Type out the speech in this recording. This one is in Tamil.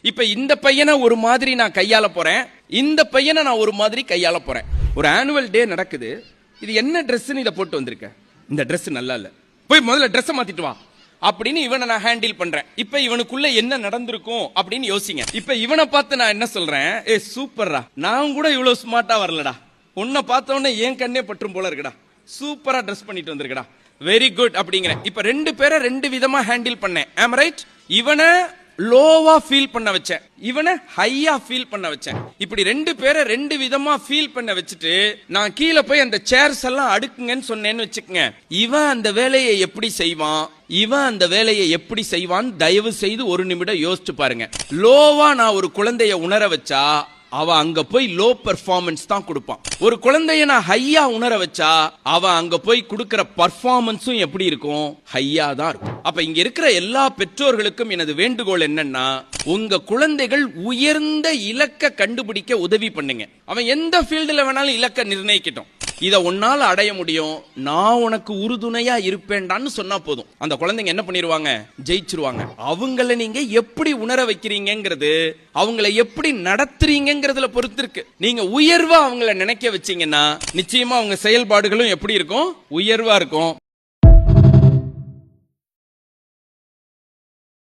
இப்ப இந்த பையனை ஒரு மாதிரி நான் கையாள போறேன், இந்த பையனை நான் ஒரு மாதிரி கையாள போறேன். ஒரு ஆனுவல் டே நடக்குது. இது என்ன ட்ரெஸ்ன்னு இதை போட்டு வந்திருக்க, இந்த ட்ரெஸ் நல்லா இல்ல, போய் முதல்ல ட்ரெஸ் மாத்திட்டு வா அப்படின்னு இவனை நான் ஹேண்டில் பண்றேன். இப்ப இவனுக்குள்ள என்ன நடந்திருக்கும் அப்படின்னு யோசிங்க. இப்ப இவனை பார்த்து நான் என்ன சொல்றேன், ஏ சூப்பர்ரா, நான் கூட இவ்வளவு ஸ்மார்ட்டா வரலடா, உன்னை பார்த்த உடனே ஏன் கண்ணே பற்றும் போல இருக்குடா, சூப்பரா ட்ரெஸ் பண்ணிட்டு வந்திருக்கடா, வெரி குட் அப்படிங்கிறேன். இப்ப ரெண்டு பேரை ரெண்டு விதமா ஹேண்டில் பண்ணேன். ஆம் ரைட்? இவனை லோவா ஃபீல் பண்ண வச்சேன், இவனை ஹையா ஃபீல் பண்ண வச்சேன். இப்படி ரெண்டு பேரை ரெண்டு விதமா ஃபீல் பண்ண வச்சுட்டு நான் கீழே போய் அந்த சேர்ஸ் எல்லாம் அடுக்குங்கன்னு சொன்னேன்னு வச்சுக்கங்க. இவன் அந்த வேலையை எப்படி செய்வான், இவன் அந்த வேலையை எப்படி செய்வான், தயவு செய்து ஒரு நிமிடம் யோசிச்சு பாருங்க. லோவா நான் ஒரு குழந்தைய உணர வச்சா அவ அங்க போய் லோ பெர்ஃபார்மன்ஸ் தான் கொடுப்பான். ஒரு குழந்தைய நான் ஹையா உணர வச்சா அவ அங்க போய் கொடுக்கிற பர்ஃபார்மன்ஸும் எப்படி இருக்கும், ஹையா தான் இருக்கும். அப்ப இங்க இருக்கிற எல்லா பெற்றோர்களுக்கும் எனது வேண்டுகோள் என்னன்னா, உங்க குழந்தைகள் உயர்ந்த இலக்க கண்டுபிடிக்க உதவி பண்ணுங்க. அவன் எந்த ஃபீல்டுல வேணாலும் இலக்க நிர்ணயிக்கட்டும், இத உன்னால அடைய முடியும், நான் உனக்கு உறுதுணையா இருப்பேன்டான்னு சொன்னா போதும். அந்த குழந்தைங்க என்ன பண்ணிடுவாங்க, ஜெயிச்சிருவாங்க. அவங்கள நீங்க எப்படி உணர வைக்கிறீங்கிறது, அவங்கள எப்படி நடத்துறீங்கிறதுல பொறுத்து இருக்கு. நீங்க உயர்வா அவங்கள நினைக்க வச்சீங்கன்னா நிச்சயமா அவங்க செயல்பாடுகளும் எப்படி இருக்கும், உயர்வா இருக்கும்.